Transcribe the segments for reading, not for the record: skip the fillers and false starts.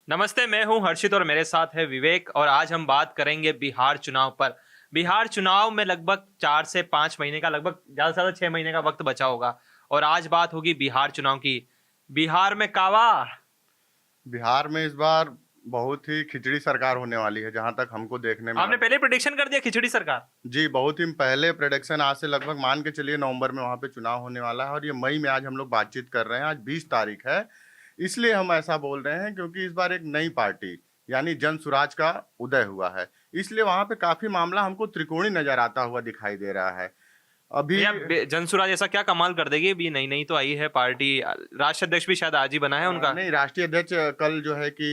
नमस्ते, मैं हूं हर्षित और मेरे साथ है विवेक और आज हम बात करेंगे बिहार चुनाव पर। बिहार चुनाव में लगभग 4 से 5 महीने का, लगभग ज़्यादा से ज़्यादा 6 महीने का वक्त बचा होगा और आज बात होगी बिहार चुनाव की। बिहार में कावा। बिहार में इस बार बहुत ही खिचड़ी सरकार होने वाली है, जहां तक हमको देखने में आपने पहले प्रेडिक्शन कर दिया खिचड़ी सरकार। जी, बहुत ही पहले प्रेडिक्शन, आज से लगभग मान के चलिए नवंबर में वहां पे चुनाव होने वाला है और ये मई में आज हम लोग बातचीत कर रहे हैं। आज 20 तारीख है। इसलिए हम ऐसा बोल रहे हैं क्योंकि इस बार एक नई पार्टी यानी जन सुराज का उदय हुआ है। इसलिए वहां पे काफी मामला हमको त्रिकोणी नजर आता हुआ दिखाई दे रहा है अभी। भैया जनसुराज ऐसा क्या कमाल कर देगी? अभी नई नई तो आई है पार्टी, राष्ट्रीय अध्यक्ष भी शायद आज ही बना है उनका। नहीं, राष्ट्रीय अध्यक्ष कल जो है कि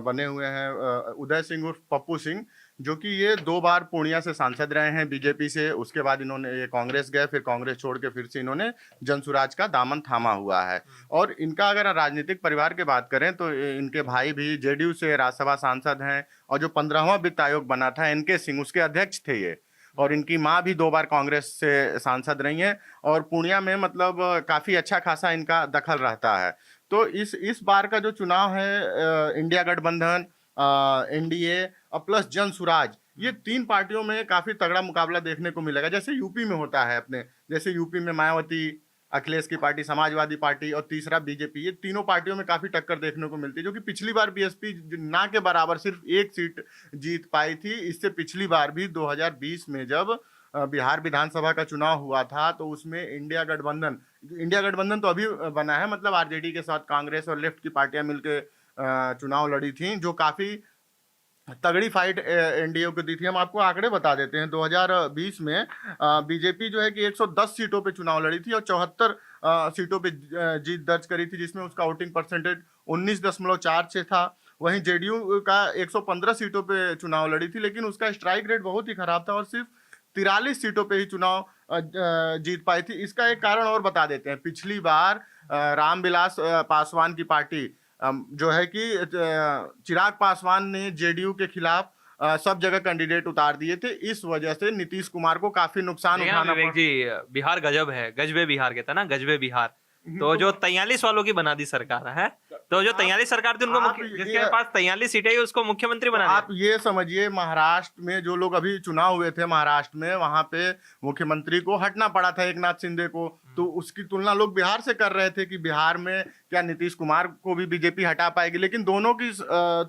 बने हुए हैं उदय सिंह उर्फ पप्पू सिंह, जो कि ये 2 बार पूर्णिया से सांसद रहे हैं बीजेपी से। उसके बाद इन्होंने ये कांग्रेस गए, फिर कांग्रेस छोड़ के फिर से इन्होंने जनसुराज का दामन थामा हुआ है। और इनका अगर राजनीतिक परिवार की बात करें तो इनके भाई भी जेडीयू से राज्यसभा सांसद हैं और जो 15वां वित्त आयोग बना था एनके सिंह, उसके अध्यक्ष थे ये। और इनकी माँ भी 2 बार कांग्रेस से सांसद रही हैं और पूर्णिया में मतलब काफी अच्छा खासा इनका दखल रहता है। तो इस बार का जो चुनाव है, इंडिया गठबंधन, एनडीए और प्लस जन सुराज, ये 3 पार्टियों में काफी तगड़ा मुकाबला देखने को मिलेगा। जैसे यूपी में होता है अपने, जैसे यूपी में मायावती, अखिलेश की पार्टी, समाजवादी पार्टी और तीसरा बीजेपी, ये तीनों पार्टियों में काफी टक्कर देखने को मिलती है। जो कि पिछली बार बीएसपी ना के बराबर सिर्फ एक सीट जीत पाई थी। इससे पिछली बार भी 2020 में जब बिहार विधानसभा का चुनाव हुआ था तो उसमें इंडिया गठबंधन तो अभी बना है, मतलब आरजेडी के साथ कांग्रेस और लेफ्ट की पार्टियां मिलकर चुनाव लड़ी थी, जो काफी तगड़ी फाइट एनडीए को दी थी। हम आपको आंकड़े बता देते हैं। 2020 में बीजेपी जो है कि 110 सीटों पे चुनाव लड़ी थी और 74 सीटों पे जीत दर्ज करी थी, जिसमें उसका वोटिंग परसेंटेज 19.46 था। वहीं जेडीयू का 115 सीटों पे चुनाव लड़ी थी, लेकिन उसका स्ट्राइक रेट बहुत ही खराब था और सिर्फ 43 सीटों पे ही चुनाव जीत पाई थी। इसका एक कारण और बता देते हैं। पिछली बार रामविलास पासवान की पार्टी, जो है कि चिराग पासवान ने जेडीयू के खिलाफ सब जगह कैंडिडेट उतार दिए थे। इस वजह से नीतीश कुमार को काफी नुकसान देखिए ना उठाना विवेक पड़ा। जी, बिहार गजब है, गजबे बिहार कहता ना, गजबे बिहार। तो जो 43 वालों की बना दी सरकार है, तो जो 43 सरकार थी उनको जिसके पास 43 सीटें उसको मुख्यमंत्री बना आप दिया। ये समझिए, महाराष्ट्र में जो लोग अभी चुनाव हुए थे, महाराष्ट्र में वहां पे मुख्यमंत्री को हटना पड़ा था, एकनाथ शिंदे को। तो उसकी तुलना लोग बिहार से कर रहे थे कि बिहार में क्या नीतीश कुमार को भी बीजेपी हटा पाएगी। लेकिन दोनों की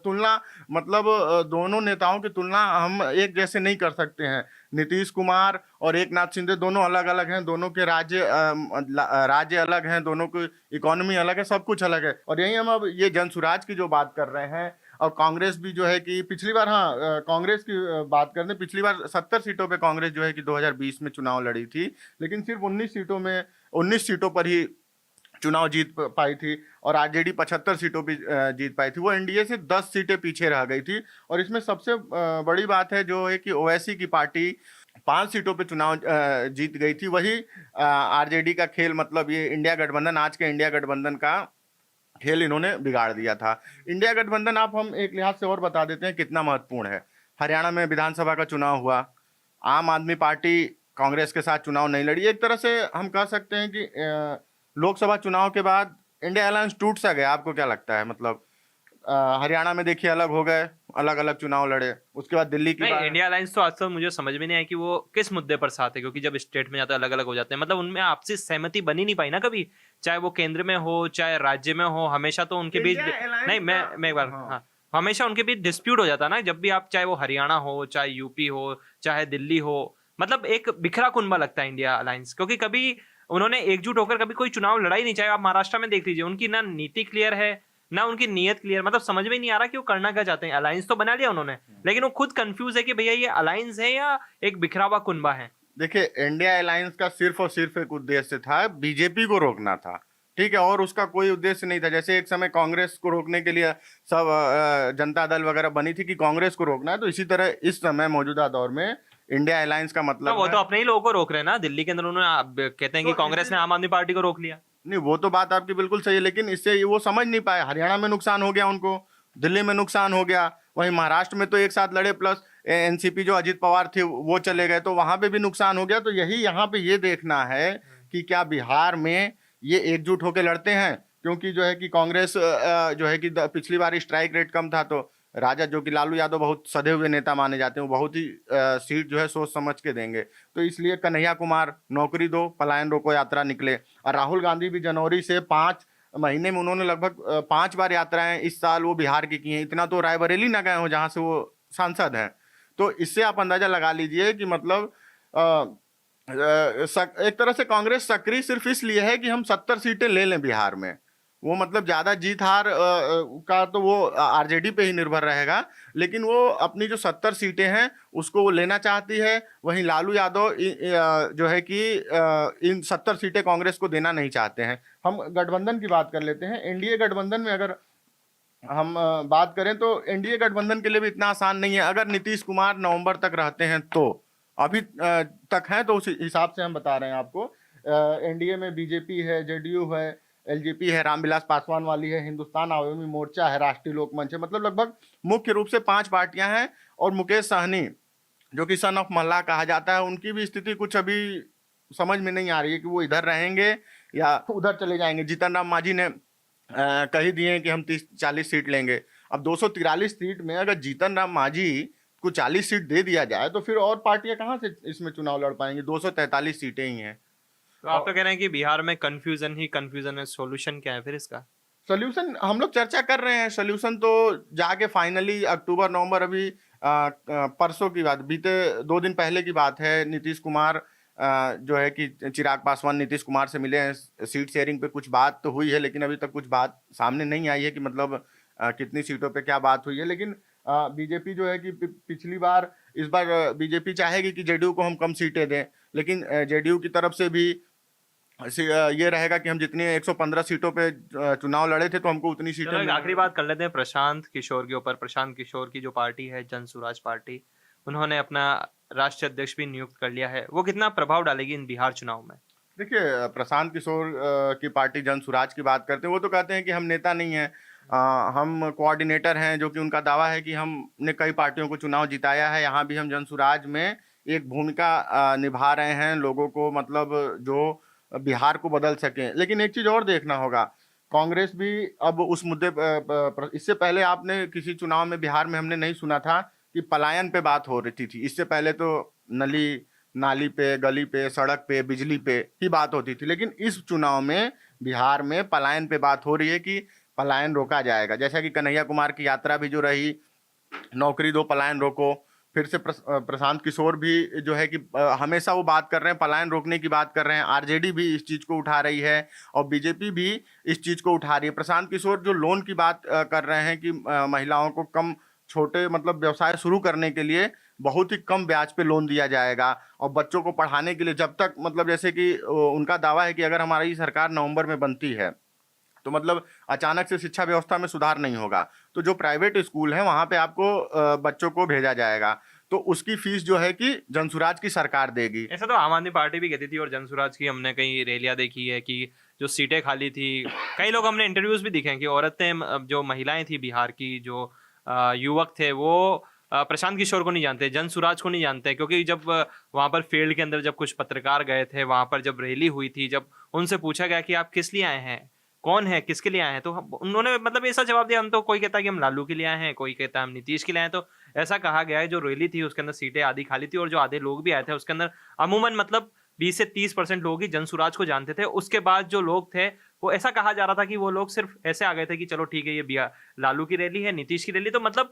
तुलना, मतलब दोनों नेताओं की तुलना हम एक जैसे नहीं कर सकते हैं। नीतीश कुमार और एकनाथ शिंदे दोनों अलग अलग हैं, दोनों के राज्य अलग हैं, दोनों की इकोनॉमी अलग है, सब कुछ अलग है। और यही हम अब ये जनसुराज की जो बात कर रहे हैं, और कांग्रेस भी जो है कि पिछली बार, हाँ, कांग्रेस की बात करते हैं, पिछली बार 70 सीटों पे कांग्रेस जो है कि 2020 में चुनाव लड़ी थी, लेकिन सिर्फ 19 सीटों पर ही चुनाव जीत पाई थी। और आरजेडी 75 सीटों पर जीत पाई थी। वो एनडीए से 10 सीटें पीछे रह गई थी। और इसमें सबसे बड़ी बात है जो है कि ओवैसी की पार्टी 5 सीटों पे चुनाव जीत गई थी। वही आरजेडी का खेल, मतलब ये इंडिया गठबंधन, आज के इंडिया गठबंधन का खेल इन्होंने बिगाड़ दिया था। इंडिया गठबंधन, आप हम एक लिहाज से और बता देते हैं कितना महत्वपूर्ण है। हरियाणा में विधानसभा का चुनाव हुआ, आम आदमी पार्टी कांग्रेस के साथ चुनाव नहीं लड़ी। एक तरह से हम कह सकते हैं कि लोकसभा चुनाव के बाद इंडिया अलायंस टूट सा गया। आपको क्या लगता है? मतलब हरियाणा में देखिए अलग हो गए, अलग अलग चुनाव लड़े। उसके बाद दिल्ली की नहीं, इंडिया अलायंस तो आज तक मुझे समझ में नहीं आया कि वो किस मुद्दे पर साथ है, क्योंकि जब स्टेट में जाते हैं अलग अलग हो जाते हैं, मतलब उनमें आपसी सहमति बनी नहीं पाई ना कभी, चाहे वो केंद्र में हो चाहे राज्य में हो। हमेशा तो उनके बीच नहीं, मैं एक बार, हाँ, हमेशा उनके बीच डिस्प्यूट हो जाता ना, जब भी आप, चाहे वो हरियाणा हो चाहे यूपी हो चाहे दिल्ली हो। मतलब एक बिखरा कुनबा लगता है इंडिया अलायंस, क्योंकि कभी उन्होंने एकजुट होकर कभी कोई चुनाव लड़ाई नहीं। चाहे आप महाराष्ट्र में देख लीजिए, उनकी ना नीति क्लियर है ना उनकी नीयत क्लियर। मतलब समझ में नहीं आ रहा कि वो करना क्या चाहते हैं। अलायंस तो बना लिया उन्होंने, लेकिन वो खुद कंफ्यूज है कि भैया ये अलायंस है या एक बिखरा हुआ कुनबा है। देखिए, इंडिया अलायंस का सिर्फ और सिर्फ एक उद्देश्य था, बीजेपी को रोकना था। ठीक है, और उसका कोई उद्देश्य नहीं था। जैसे एक समय कांग्रेस को रोकने के लिए सब जनता दल वगैरह बनी थी कि कांग्रेस को रोकना है, तो इसी तरह इस समय मौजूदा दौर में इंडिया अलायंस का तो मतलब वो है। तो अपने ही लोगों को रोक रहे हैं ना, दिल्ली के अंदर उन्होंने कहते हैं कि तो कांग्रेस ने आम आदमी पार्टी को रोक लिया। नहीं, वो तो बात आपकी बिल्कुल सही है, लेकिन इससे वो समझ नहीं पाए। हरियाणा में नुकसान हो गया उनको, दिल्ली में नुकसान हो गया, वहीं महाराष्ट्र में तो एक साथ लड़े, प्लस एनसीपी जो अजित पवार थे वो चले गए, तो वहां पे भी नुकसान हो गया। तो यही यहाँ पे ये देखना है कि क्या बिहार में ये एकजुट होकर लड़ते हैं, क्योंकि जो है कि कांग्रेस जो है कि पिछली बार स्ट्राइक रेट कम था, तो राजद जो कि लालू यादव बहुत सधे हुए नेता माने जाते हैं, वो बहुत ही सीट जो है सोच समझ के देंगे। तो इसलिए कन्हैया कुमार नौकरी दो पलायन रोको यात्रा निकले। और राहुल गांधी भी जनवरी से 5 महीने में उन्होंने लगभग 5 बार यात्राएं इस साल वो बिहार की हैं। इतना तो रायबरेली ना गए हो जहां से वो सांसद हैं। तो इससे आप अंदाजा लगा लीजिए कि मतलब एक तरह से कांग्रेस सक्रिय सिर्फ इसलिए है कि हम 70 सीटें ले लें बिहार में। वो मतलब ज्यादा जीत हार का तो वो आरजेडी पे ही निर्भर रहेगा, लेकिन वो अपनी जो 70 सीटें हैं उसको वो लेना चाहती है। वहीं लालू यादव जो है कि इन 70 सीटें कांग्रेस को देना नहीं चाहते हैं। हम गठबंधन की बात कर लेते हैं। एनडीए गठबंधन में अगर हम बात करें तो एनडीए गठबंधन के लिए भी इतना आसान नहीं है। अगर नीतीश कुमार नवंबर तक रहते हैं तो, अभी तक हैं तो उस हिसाब से हम बता रहे हैं आपको। एनडीए में बीजेपी है, जेडीयू है, एलजेपी है, रामविलास पासवान वाली है, हिंदुस्तान आवामी मोर्चा है, राष्ट्रीय लोक मंच है। मतलब लगभग मुख्य रूप से 5 पार्टियां हैं। और मुकेश सहनी जो कि सन ऑफ मल्लाह कहा जाता है, उनकी भी स्थिति कुछ अभी समझ में नहीं आ रही है कि वो इधर रहेंगे या उधर चले जाएंगे। जीतन राम मांझी ने कही दिए हैं कि हम 30-40 सीट लेंगे। अब 243 सीट में अगर जीतन राम मांझी को 40 सीट दे दिया जाए तो फिर और पार्टियां कहां से इसमें चुनाव लड़ पाएंगी? 243 सीटें ही हैं। तो आप तो कह रहे हैं कि बिहार में कंफ्यूजन ही कंफ्यूजन है, सॉल्यूशन क्या है फिर इसका? सोल्यूशन हम लोग चर्चा कर रहे हैं। सोल्यूशन तो जाके फाइनली अक्टूबर नवंबर, अभी परसों की बात, बीते 2 दिन पहले की बात है। नीतीश कुमार जो है कि चिराग पासवान नीतीश कुमार से मिले हैं। सीट शेयरिंग पे कुछ बात तो हुई है, लेकिन अभी तक कुछ बात सामने नहीं आई है कि मतलब कितनी सीटों पे क्या बात हुई है। लेकिन बीजेपी जो है कि पिछली बार, इस बार बीजेपी चाहेगी कि जेडीयू को हम कम सीटें दें, लेकिन जेडीयू की तरफ से भी ये रहेगा कि हम जितनी 115 सीटों पे चुनाव लड़े थे तो हमको उतनी सीटें। चलो आखिरी बात कर लेते हैं प्रशांत किशोर के ऊपर। प्रशांत किशोर की जो पार्टी है जन सुराज पार्टी, उन्होंने अपना राष्ट्रीय अध्यक्ष भी नियुक्त कर लिया है। वो कितना प्रभाव डालेगी इन बिहार चुनाव में? देखिए, प्रशांत किशोर की पार्टी जन सुराज की बात करते हैं। वो तो कहते हैं कि हम नेता नहीं हैं, हम कोऑर्डिनेटर हैं, जो कि उनका दावा है कि हमने कई पार्टियों को चुनाव जिताया है। यहाँ भी हम जन सुराज में एक भूमिका निभा रहे हैं, लोगों को मतलब जो बिहार को बदल सकें। लेकिन एक चीज़ और देखना होगा, कांग्रेस भी अब उस मुद्दे इससे पहले आपने किसी चुनाव में बिहार में हमने नहीं सुना था कि पलायन पे बात हो रही थी। इससे पहले तो नाली पे, गली पे, सड़क पे, बिजली पे ही बात होती थी। लेकिन इस चुनाव में बिहार में पलायन पे बात हो रही है कि पलायन रोका जाएगा। जैसा कि कन्हैया कुमार की यात्रा भी जो रही, नौकरी दो पलायन रोको, फिर से प्रशांत किशोर भी जो है कि हमेशा वो बात कर रहे हैं, पलायन रोकने की बात कर रहे हैं। आरजेडी भी इस चीज़ को उठा रही है और बीजेपी भी इस चीज़ को उठा रही है। प्रशांत किशोर जो लोन की बात कर रहे हैं कि महिलाओं को कम, छोटे मतलब व्यवसाय शुरू करने के लिए बहुत ही कम ब्याज पे लोन दिया जाएगा, और बच्चों को पढ़ाने के लिए जब तक मतलब जैसे कि उनका दावा है कि अगर हमारी सरकार नवंबर में बनती है तो मतलब अचानक से शिक्षा व्यवस्था में सुधार नहीं होगा। तो जो प्राइवेट स्कूल है वहाँ पे आपको बच्चों को भेजा जाएगा, तो उसकी फीस जो है कि जनसुराज की सरकार देगी। ऐसा तो आम आदमी पार्टी भी कहती थी, और जनसुराज की हमने कई रैलियां देखी है कि जो सीटें खाली थी, कई लोग हमने इंटरव्यूज भी दिखे हैं कि औरतें, जो महिलाएं थी बिहार की, जो युवक थे, वो प्रशांत किशोर को नहीं जानते, जनसुराज को नहीं जानते। क्योंकि जब वहां पर फील्ड के अंदर जब कुछ पत्रकार गए थे, वहां पर जब रैली हुई थी, जब उनसे पूछा गया कि आप किस लिए आए हैं, कौन है, किसके लिए आए हैं, तो उन्होंने मतलब ऐसा जवाब दिया, हम तो, कोई कहता है कि हम लालू के लिए आए हैं, कोई कहता है हम नीतीश के लिए आए हैं। तो ऐसा कहा गया है। जो रैली थी उसके अंदर सीटें आधी खाली थी, और जो आधे लोग भी आए थे उसके अंदर अमूमन मतलब 20 से 30% लोग ही जनसुराज को जानते थे। उसके बाद जो लोग थे, वो ऐसा कहा जा रहा था कि वो लोग सिर्फ ऐसे आ गए थे कि चलो ठीक है, ये लालू की रैली है, नीतीश की रैली। तो मतलब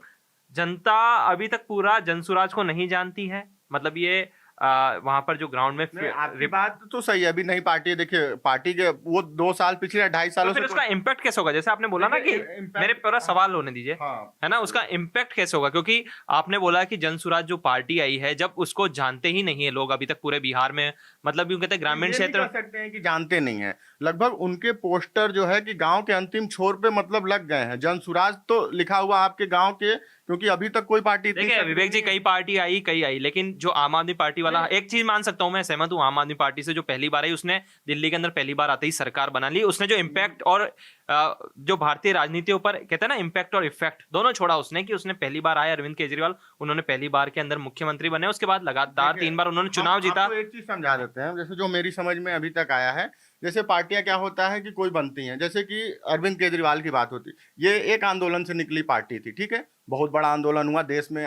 जनता अभी तक पूरा जनसुराज को नहीं जानती है। मतलब ये वहां पर जो ग्राउंड में आपकी बात तो सही है। अभी नई पार्टी है, देखिए पार्टी के वो 2 साल पिछले 2.5 सालों तो फिर से उसका इम्पैक्ट कैसे होगा? जैसे आपने बोला ना कि मेरे पूरा सवाल होने दीजिए, हाँ। है ना, उसका इम्पैक्ट कैसे होगा? क्योंकि आपने बोला कि जनसुराज जो पार्टी आई है, जब उसको जानते ही नहीं है लोग अभी तक पूरे बिहार में, मतलब यूं कहते हैं ग्रामीण क्षेत्र कह सकते हैं कि जानते नहीं है। लगभग उनके पोस्टर जो है कि गांव के अंतिम छोर पे मतलब लग गए हैं। जनसुराज तो लिखा हुआ आपके गांव के, क्योंकि अभी तक कोई पार्टी, देखिए विवेक जी, कई पार्टी आई, कई आई, लेकिन जो आम आदमी पार्टी वाला, एक चीज मान सकता हूं, मैं सहमत हूं, आम आदमी पार्टी से जो पहली बार आई, उसने दिल्ली के अंदर पहली बार आते ही सरकार बना ली। उसने जो इम्पैक्ट और जो भारतीय राजनीति ऊपर कहते हैं ना, इम्पैक्ट और इफेक्ट दोनों छोड़ा उसने, कि उसने पहली बार आए अरविंद केजरीवाल, उन्होंने पहली बार के अंदर मुख्यमंत्री बने, उसके बाद लगातार 3 बार उन्होंने चुनाव जीता। एक चीज समझा देते हैं, जैसे जो मेरी समझ में अभी तक आया है जैसे पार्टियां क्या होता है कि कोई बनती हैं, जैसे कि अरविंद केजरीवाल की बात होती, ये एक आंदोलन से निकली पार्टी थी, ठीक है, बहुत बड़ा आंदोलन हुआ देश में,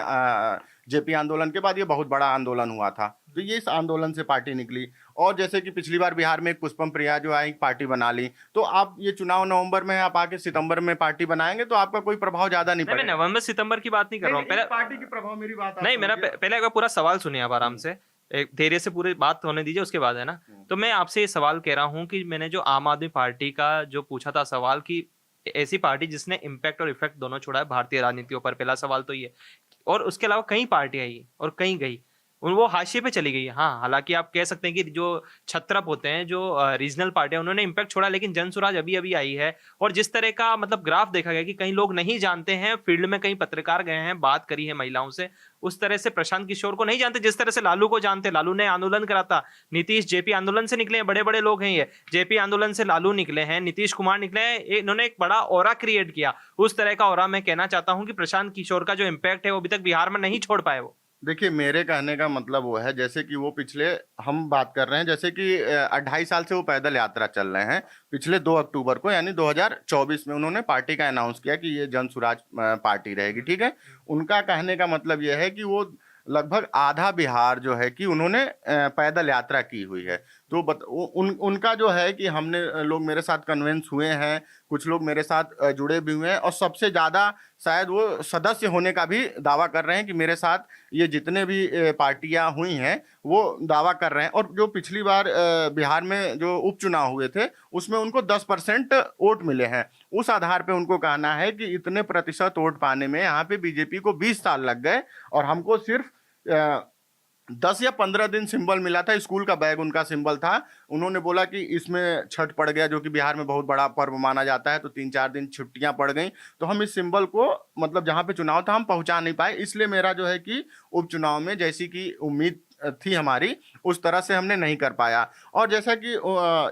जेपी आंदोलन के बाद ये बहुत बड़ा आंदोलन हुआ था, तो ये इस आंदोलन से पार्टी निकली। और जैसे कि पिछली बार बिहार में एक पुष्पम प्रिया जो आई पार्टी बना ली, तो आप ये चुनाव नवंबर में, आप आके सितंबर में पार्टी बनाएंगे तो आपका कोई प्रभाव ज्यादा नहीं मैं पड़ेगा। नवंबर सितंबर की बात नहीं कर रहा हूँ, पहले पार्टी की प्रभाव, मेरी बात आप नहीं, मेरा समझिए। पहले एक बार पूरा सवाल सुनिए आप आराम से, एक धैर्य से पूरी बात होने दीजिए, उसके बाद है ना। तो मैं आपसे ये सवाल कह रहा हूँ कि मैंने जो आम आदमी पार्टी का जो पूछा था सवाल कि ऐसी पार्टी जिसने इम्पैक्ट और इफेक्ट दोनों छोड़ा है भारतीय राजनीतियों पर, पहला सवाल तो ये। और उसके अलावा कई पार्टियां आई और कहीं गई, वो हाशिए पे चली गई। हाँ, हालांकि आप कह सकते हैं कि जो छत्रप होते हैं, जो रीजनल पार्टियां, उन्होंने इम्पैक्ट छोड़ा, लेकिन जन स्वराज अभी अभी आई है। और जिस तरह का मतलब ग्राफ देखा गया कि कई लोग नहीं जानते हैं, फील्ड में कई पत्रकार गए हैं, बात करी है महिलाओं से, उस तरह से प्रशांत किशोर को नहीं जानते जिस तरह से लालू को जानते। लालू ने आंदोलन करा था, नीतीश जेपी आंदोलन से निकले हैं, बड़े बड़े लोग हैं ये, जेपी आंदोलन से लालू निकले हैं, नीतीश कुमार निकले हैं, इन्होंने एक बड़ा ऑरा क्रिएट किया। उस तरह का ऑरा मैं कहना चाहता हूं कि प्रशांत किशोर का जो इम्पैक्ट है वो अभी तक बिहार में नहीं छोड़ पाए वो। देखिए, मेरे कहने का मतलब वो है, जैसे कि वो पिछले, हम बात कर रहे हैं जैसे कि 2.5 साल से वो पैदल यात्रा चल रहे हैं। पिछले 2 अक्टूबर को यानी 2024 में उन्होंने पार्टी का अनाउंस किया कि ये जन स्वराज पार्टी रहेगी, ठीक है। उनका कहने का मतलब ये है कि वो लगभग आधा बिहार जो है कि उन्होंने पैदल यात्रा की हुई है। तो उनका जो है कि हमने लोग मेरे साथ कन्वेंस हुए हैं, कुछ लोग मेरे साथ जुड़े भी हुए हैं, और सबसे ज़्यादा शायद वो सदस्य होने का भी दावा कर रहे हैं कि मेरे साथ ये जितने भी पार्टियां हुई हैं वो दावा कर रहे हैं। और जो पिछली बार बिहार में जो उपचुनाव हुए थे उसमें उनको 10% वोट मिले हैं। उस आधार पे उनको कहना है कि इतने प्रतिशत वोट पाने में यहाँ पे बीजेपी को 20 साल लग गए और हमको सिर्फ 10 या 15 दिन सिंबल मिला था। स्कूल का बैग उनका सिंबल था। उन्होंने बोला कि इसमें छठ पड़ गया, जो कि बिहार में बहुत बड़ा पर्व माना जाता है, तो 3-4 दिन छुट्टियां पड़ गई, तो हम इस सिंबल को मतलब जहां पे चुनाव था हम पहुंचा नहीं पाए। इसलिए मेरा जो है कि उपचुनाव में जैसी कि उम्मीद थी हमारी उस तरह से हमने नहीं कर पाया। और जैसा कि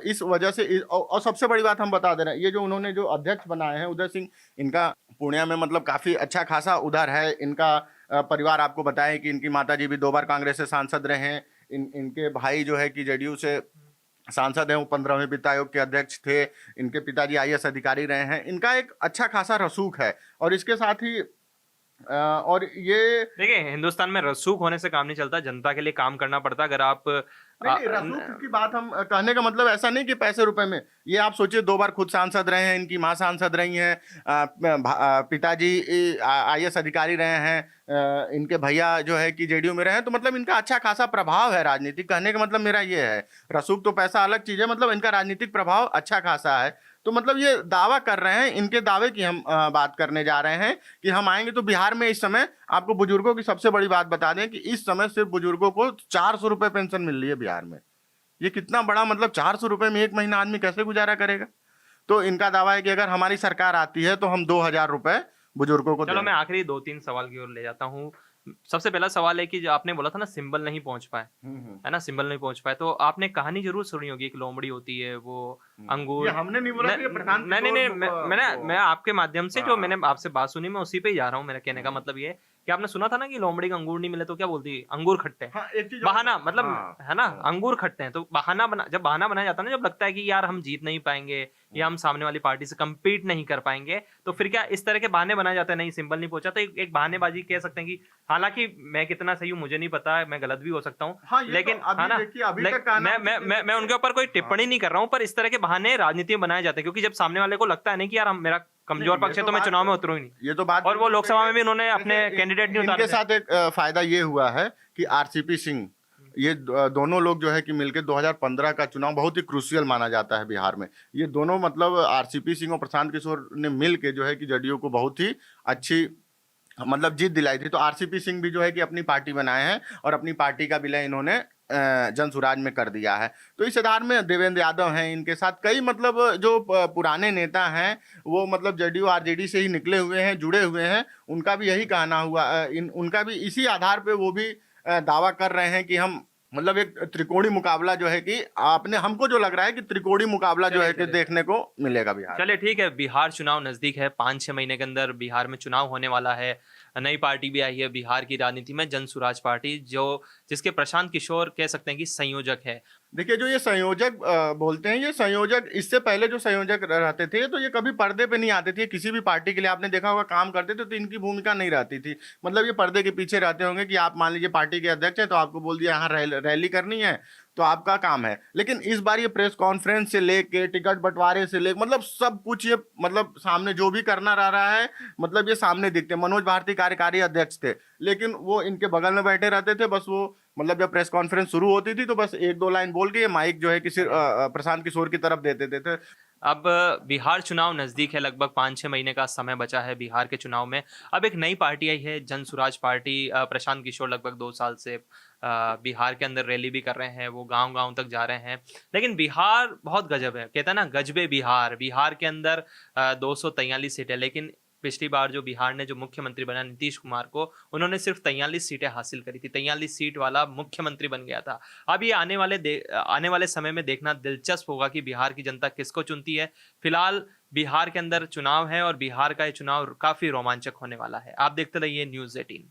इस वजह से और सबसे बड़ी बात हम बता दे रहे हैं, ये जो उन्होंने जो अध्यक्ष बनाए हैं उदय सिंह, इनका पूर्णिया में मतलब काफी अच्छा खासा उधर है इनका परिवार। आपको बताएं कि इनकी माताजी भी 2 बार कांग्रेस से सांसद रहे हैं। इनके भाई जो है कि जेडीयू से सांसद हैं, वो 15वें वित्त आयोग के अध्यक्ष थे। इनके पिताजी आईएएस अधिकारी रहे हैं। इनका एक अच्छा खासा रसूख है। और इसके साथ ही और ये देखिए, हिंदुस्तान में रसूख होने से काम नहीं चलता, जनता के लिए काम करना पड़ता। अगर आप नहीं, रसूख की बात हम कहने का मतलब ऐसा नहीं कि पैसे रुपए में। ये आप सोचिए, 2 बार खुद सांसद रहे हैं, इनकी माँ सांसद रही हैं, पिताजी आईएएस अधिकारी रहे हैं, इनके भैया जो है कि जेडीयू में रहे हैं, तो मतलब इनका अच्छा खासा प्रभाव है राजनीतिक। कहने का मतलब मेरा ये है, रसूख तो पैसा अलग चीज है, मतलब इनका राजनीतिक प्रभाव अच्छा खासा है। तो मतलब ये दावा कर रहे हैं, इनके दावे की हम बात करने जा रहे हैं कि हम आएंगे तो बिहार में इस समय आपको बुजुर्गों की सबसे बड़ी बात बता दें कि इस समय सिर्फ बुजुर्गों को 400 रुपए पेंशन मिल रही है बिहार में। ये कितना बड़ा मतलब, 400 रुपए में एक महीना आदमी कैसे गुजारा करेगा। तो इनका दावा है कि अगर हमारी सरकार आती है तो हम 2000 रुपए बुजुर्गों को चलो, देंगे। मैं आखिरी 2-3 सवाल की ओर ले जाता हूँ। सबसे पहला सवाल है कि जो आपने बोला था ना, सिंबल नहीं पहुंच पाए, है ना, सिंबल नहीं पहुंच पाए, तो आपने कहानी जरूर सुनी होगी, एक लोमड़ी होती है, वो अंगूर। ये हमने नहीं बोला कि ये प्रशांत नहीं नहीं नहीं, किशोर मैं आपके माध्यम से जो हाँ। मैंने आपसे बात सुनी, मैं उसी पे ही जा रहा हूँ। मेरा कहने का मतलब ये है कि आपने सुना था ना कि लोमड़ी का अंगूर नहीं मिले तो क्या बोलती है, अंगूर खट्टे हैं। हाँ, एक चीज बहाना मतलब, हाँ, है ना, हाँ। अंगूर खट्टे हैं, तो बहाना बना, जब बहाना बनाया जाता है ना, जब लगता है कि यार हम जीत नहीं पाएंगे या हम सामने वाली पार्टी से compete नहीं कर पाएंगे, तो फिर क्या इस तरह के बहाने बनाए जाते हैं, नहीं सिंबल नहीं पहुंचा, तो एक बहानेबाजी कह सकते हैं कि, हालांकि मैं कितना सही हूं मुझे नहीं पता, मैं गलत भी हो सकता हूं, हाँ, ये लेकिन तो अभी है ना, देखिए, अभी तक का मैं उनके ऊपर कोई टिप्पणी नहीं कर रहा हूं, पर इस तरह के बहाने राजनीति में बनाए जाते हैं, क्योंकि जब सामने वाले को लगता है नहीं कि यार मेरा कमजोर नहीं, पक्ष है तो मैं चुनाव में उतरू ही नहीं। ये तो बात, और वो लोकसभा में भी उन्होंने अपने कैंडिडेट नहीं उतारे इनके थे। साथ एक फायदा ये हुआ है कि आरसीपी सिंह, ये दोनों लोग जो है कि मिलकर 2015 का चुनाव बहुत ही क्रूशियल माना जाता है बिहार में। ये दोनों मतलब आरसीपी सिंह और प्रशांत किशोर ने मिल के जो है कि जेडीयू को बहुत ही अच्छी मतलब जीत दिलाई थी। तो आरसीपी सिंह भी जो है कि अपनी पार्टी बनाए हैं और अपनी पार्टी का विलय इन्होंने जन स्वराज में कर दिया है। तो इस आधार में देवेंद्र यादव हैं, इनके साथ कई मतलब जो पुराने नेता हैं वो मतलब जेडीयू आरजेडी से ही निकले हुए हैं, जुड़े हुए हैं। उनका भी यही कहना हुआ, उनका भी इसी आधार पे वो भी दावा कर रहे हैं कि हम मतलब एक त्रिकोणी मुकाबला जो है कि आपने, हमको जो लग रहा है कि त्रिकोणी मुकाबला जो है कि देखने को मिलेगा बिहार। चलिए ठीक है, बिहार चुनाव नजदीक है, 5-6 महीने के अंदर बिहार में चुनाव होने वाला है। नई पार्टी भी आई है बिहार की राजनीति में, जन स्वराज पार्टी, जो जिसके प्रशांत किशोर कह सकते हैं कि संयोजक है। देखिए, जो ये संयोजक बोलते हैं, ये संयोजक इससे पहले जो संयोजक रहते थे तो ये कभी पर्दे पे नहीं आते थे। किसी भी पार्टी के लिए आपने देखा होगा काम करते थे तो इनकी भूमिका नहीं रहती थी। मतलब ये पर्दे के पीछे रहते होंगे कि आप मान लीजिए पार्टी के अध्यक्ष हैं तो आपको बोल दिया यहाँ रैली करनी है तो आपका काम है। लेकिन इस बार ये प्रेस कॉन्फ्रेंस से लेके टिकट बंटवारे से लेके मतलब सब कुछ ये मतलब सामने जो भी करना रह रहा है मतलब ये सामने दिखते हैं। मनोज भारती कार्यकारी अध्यक्ष थे लेकिन वो इनके बगल में बैठे रहते थे। बस वो मतलब जब प्रेस कॉन्फ्रेंस शुरू होती थी तो बस एक दो लाइन बोल के ये माइक जो है किसी प्रशांत किशोर की तरफ दे देते थे। अब बिहार चुनाव नज़दीक है, लगभग 5-6 महीने का समय बचा है बिहार के चुनाव में। अब एक नई पार्टी आई है, जन सुराज पार्टी। प्रशांत किशोर लगभग 2 साल से बिहार के अंदर रैली भी कर रहे हैं, वो गांव-गांव तक जा रहे हैं। लेकिन बिहार बहुत गजब है, कहता है ना गजबे बिहार। बिहार के अंदर 243 सीटें, लेकिन पिछली बार जो बिहार ने जो मुख्यमंत्री बना नीतीश कुमार को, उन्होंने सिर्फ 43 सीटें हासिल करी थी। 43 सीट वाला मुख्यमंत्री बन गया था। अब ये आने वाले समय में देखना दिलचस्प होगा कि बिहार की जनता किसको चुनती है। फिलहाल बिहार के अंदर चुनाव है और बिहार का ये चुनाव काफी रोमांचक होने वाला है। आप देखते रहिए न्यूज़ 18।